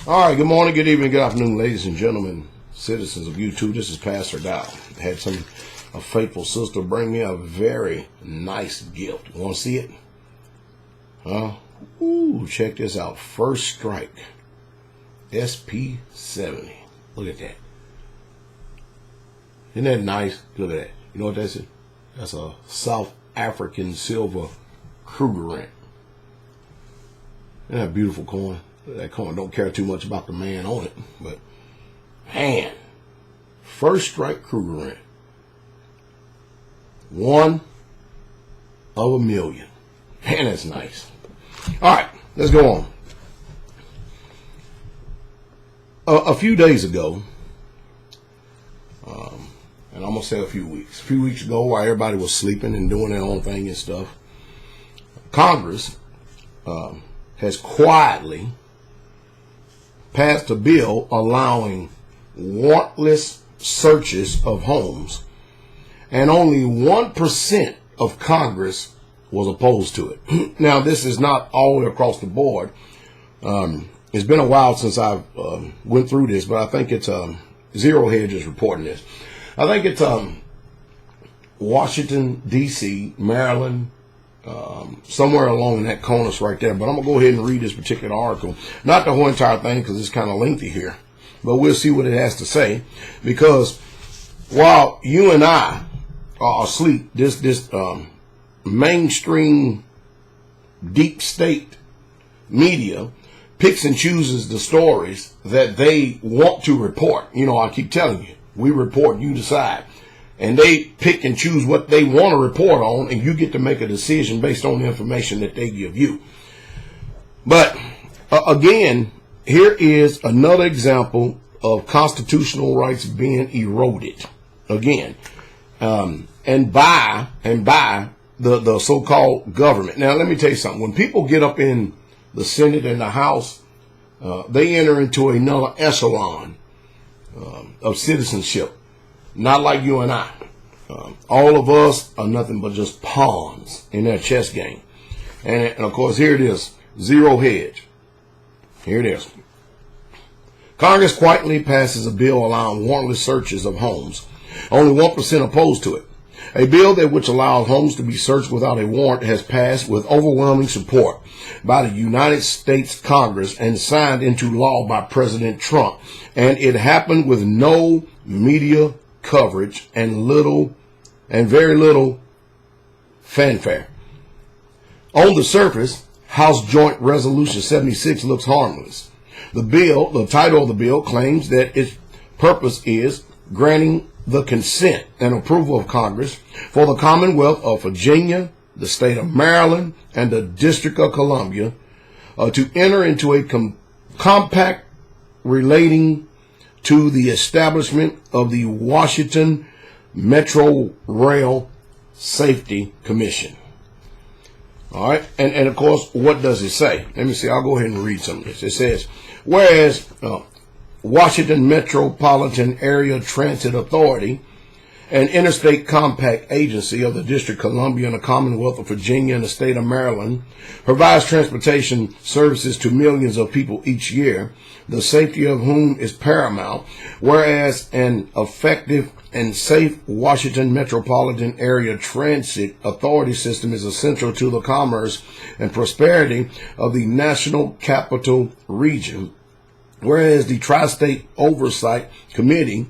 All right, good morning, good evening, good afternoon, ladies and gentlemen, citizens of YouTube. This is Pastor Dowell. I had a faithful sister bring me a very nice gift. You want to see it? Ooh, check this out. First Strike SP70. Look at that. Isn't that nice? Look at that. You know what that is? That's a South African silver Krugerrand. Isn't that a beautiful coin? That coin don't care too much about the man on it, but man, First Strike Krugerrand, 1 of a million. Man, that's nice. All right, let's go on. A few days ago, and I'm gonna say a few weeks ago, while everybody was sleeping and doing their own thing and stuff, Congress has quietly passed a bill allowing warrantless searches of homes, and only 1% of Congress was opposed to it. Now, this is not all the way across the board. It's been a while since I've went through this, but I think it's Zero Hedge is reporting this. I think it's Washington, D.C., Maryland, somewhere along that conus right there. But I'm going to go ahead and read this particular article. Not the whole entire thing because it's kind of lengthy here. But we'll see what it has to say. Because while you and I are asleep, this mainstream deep state media picks and chooses the stories that they want to report. You know, I keep telling you, we report, you decide. And they pick and choose what they want to report on, and you get to make a decision based on the information that they give you. But again, here is another example of constitutional rights being eroded again, and by the so-called government. Now, let me tell you something. When people get up in the Senate and the House, they enter into another echelon of citizenship. Not like you and I. All of us are nothing but just pawns in that chess game. And of course, here it is. Zero Hedge. Here it is. Congress quietly passes a bill allowing warrantless searches of homes. Only 1% opposed to it. A bill that which allows homes to be searched without a warrant has passed with overwhelming support by the United States Congress and signed into law by President Trump. And it happened with no media coverage and very little fanfare. On the surface, House Joint Resolution 76 looks harmless. The title of the bill claims that its purpose is granting the consent and approval of Congress for the Commonwealth of Virginia, the state of Maryland, and the District of Columbia to enter into a compact relating to the establishment of the Washington Metro Rail Safety Commission. All right. And of course, what does it say? Let me see. I'll go ahead and read some of this. It says, whereas Washington Metropolitan Area Transit Authority, an interstate compact agency of the District of Columbia and the Commonwealth of Virginia and the state of Maryland, provides transportation services to millions of people each year, the safety of whom is paramount, whereas an effective and safe Washington Metropolitan Area Transit Authority system is essential to the commerce and prosperity of the National Capital Region, whereas the Tri-State Oversight Committee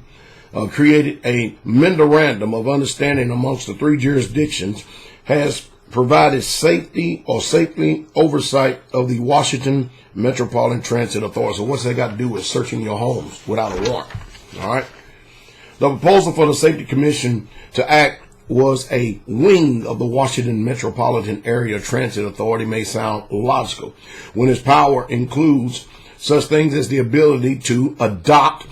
created a memorandum of understanding amongst the three jurisdictions, has provided safety oversight of the Washington Metropolitan Transit Authority. So what's that got to do with searching your homes without a warrant? All right. The proposal for the Safety Commission to act was a wing of the Washington Metropolitan Area Transit Authority may sound logical when its power includes such things as the ability to adopt,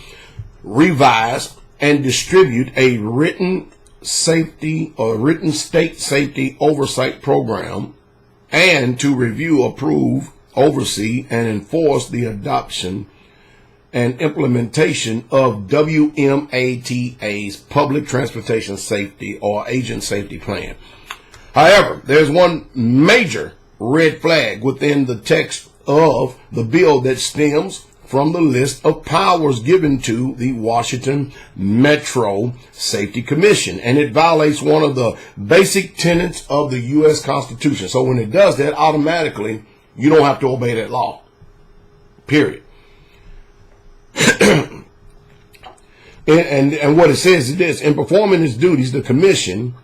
revise, and distribute a written state safety oversight program, and to review, approve, oversee, and enforce the adoption and implementation of WMATA's Public Transportation Safety or Agent Safety Plan. However, there's one major red flag within the text of the bill that stems from the list of powers given to the Washington Metro Safety Commission, and it violates one of the basic tenets of the U.S. Constitution. So when it does that, automatically you don't have to obey that law. Period. and what it says is this: in performing its duties, the commission,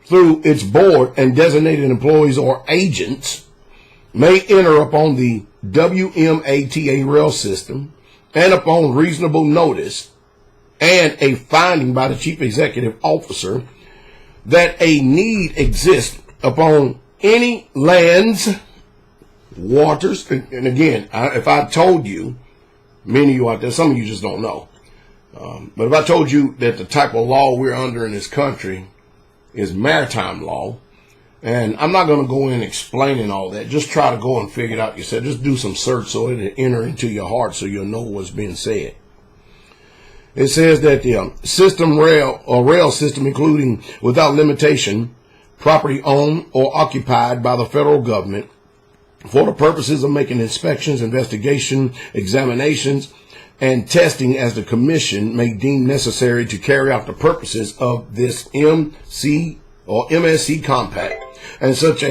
through its board and designated employees or agents, may enter upon the WMATA rail system, and upon reasonable notice and a finding by the chief executive officer that a need exists upon any lands, waters, and again, if I told you, many of you out there, some of you just don't know, but if I told you that the type of law we're under in this country is maritime law, and I'm not going to go in explaining all that. Just try to go and figure it out yourself. Just do some search so it'll enter into your heart so you'll know what's being said. It says that the rail system, including without limitation, property owned or occupied by the federal government for the purposes of making inspections, investigation, examinations, and testing as the commission may deem necessary to carry out the purposes of this MC or MSC compact. And such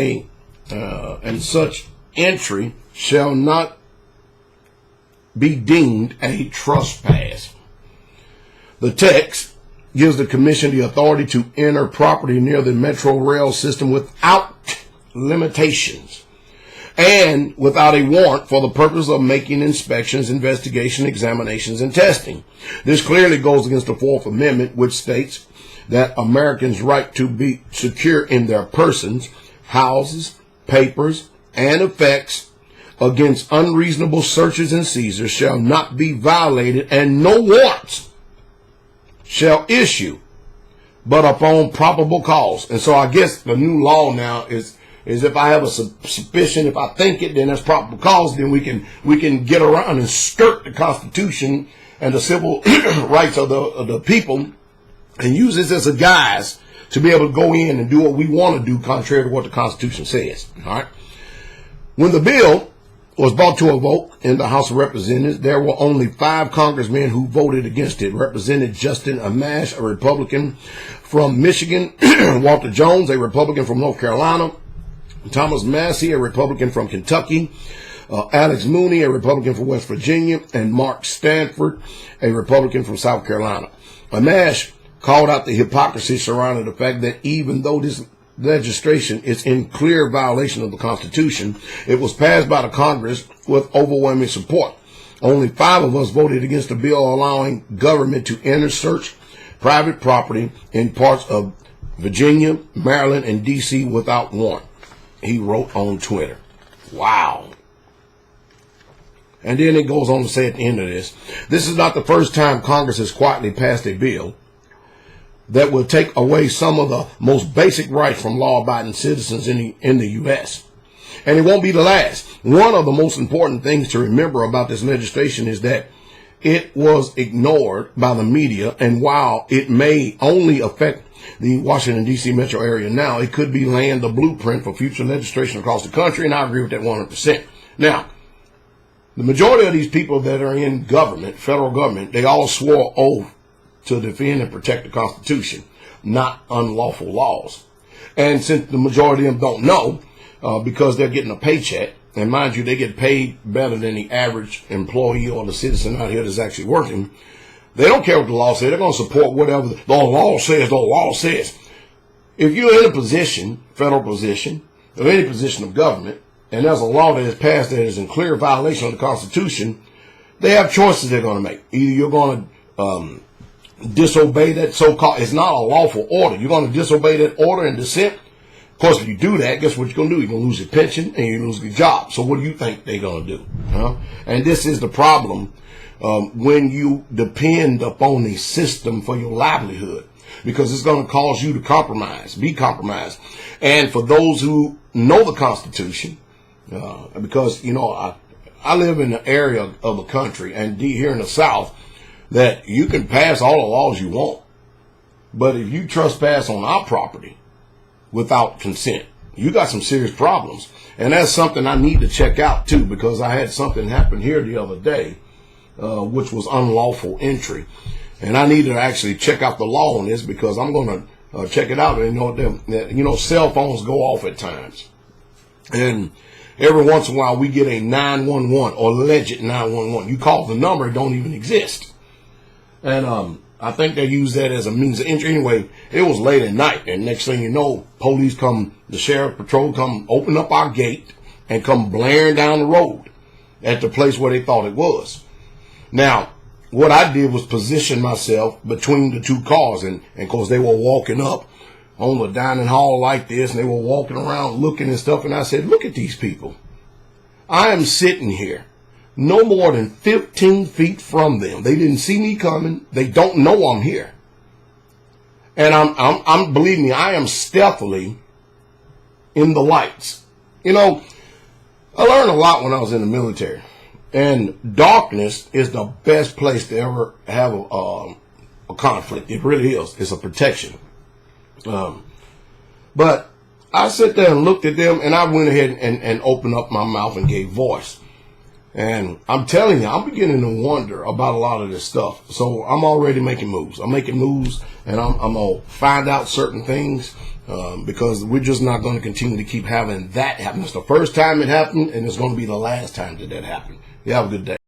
entry shall not be deemed a trespass. The text gives the commission the authority to enter property near the metro rail system without limitations and without a warrant for the purpose of making inspections, investigation, examinations, and testing. This clearly goes against the Fourth Amendment, which states that Americans' right to be secure in their persons, houses, papers, and effects against unreasonable searches and seizures shall not be violated, and no warrants shall issue but upon probable cause. And so I guess the new law now is if I have a suspicion, if I think it, then that's probable cause, then we can get around and skirt the Constitution and the civil rights of the people and use this as a guise to be able to go in and do what we want to do contrary to what the Constitution says. All right. When the bill was brought to a vote in the House of Representatives, there were only 5 congressmen who voted against it. Represented Justin Amash, a Republican from Michigan, Walter Jones, a Republican from North Carolina, Thomas Massey, a Republican from Kentucky, Alex Mooney, a Republican from West Virginia, and Mark Stanford, a Republican from South Carolina. Amash called out the hypocrisy surrounding the fact that even though this legislation is in clear violation of the Constitution, it was passed by the Congress with overwhelming support. Only 5 of us voted against the bill allowing government to enter search private property in parts of Virginia, Maryland, and D.C. without warrant, he wrote on Twitter. Wow. And then it goes on to say at the end of this is not the first time Congress has quietly passed a bill that will take away some of the most basic rights from law-abiding citizens in the U.S. And it won't be the last. One of the most important things to remember about this legislation is that it was ignored by the media, and while it may only affect the Washington, D.C. metro area now, it could be laying the blueprint for future legislation across the country, and I agree with that 100%. Now, the majority of these people that are in government, federal government, they all swore oath to defend and protect the Constitution, not unlawful laws. And since the majority of them don't know, because they're getting a paycheck, and mind you, they get paid better than the average employee or the citizen out here that's actually working, they don't care what the law says. They're going to support whatever the law says. The law says. If you're in a position, federal position, or any position of government, and there's a law that is passed that is in clear violation of the Constitution, they have choices they're going to make. Either you're going to disobey that so-called, it's not a lawful order. You're going to disobey that order and dissent. Of course, if you do that, guess what you're going to do? You're going to lose your pension and you lose your job. So what do you think they're going to do? And this is the problem when you depend upon a system for your livelihood, because it's going to cause you to be compromised. And for those who know the Constitution, because, you know, I live in an area of the country and here in the South that you can pass all the laws you want, but if you trespass on our property without consent, you got some serious problems. And that's something I need to check out too, because I had something happen here the other day which was unlawful entry. And I need to actually check out the law on this, because I'm going to check it out. And cell phones go off at times. And every once in a while we get a 911 or alleged 911. You call the number, it don't even exist. And I think they use that as a means of entry. Anyway, it was late at night, and next thing you know, police come, the sheriff patrol come, open up our gate, and come blaring down the road at the place where they thought it was. Now, what I did was position myself between the two cars, and of course they were walking up on the dining hall like this, and they were walking around looking and stuff, and I said, look at these people. I am sitting here no more than 15 feet from them. They didn't see me coming. They don't know I'm here. And I'm believe me, I am stealthily in the lights. I learned a lot when I was in the military. And darkness is the best place to ever have a conflict. It really is. It's a protection. But I sat there and looked at them, and I went ahead and opened up my mouth and gave voice. And I'm telling you, I'm beginning to wonder about a lot of this stuff. So I'm already making moves. I'm making moves, and I'm going to find out certain things, because we're just not going to continue to keep having that happen. It's the first time it happened, and it's going to be the last time that happened. You have a good day.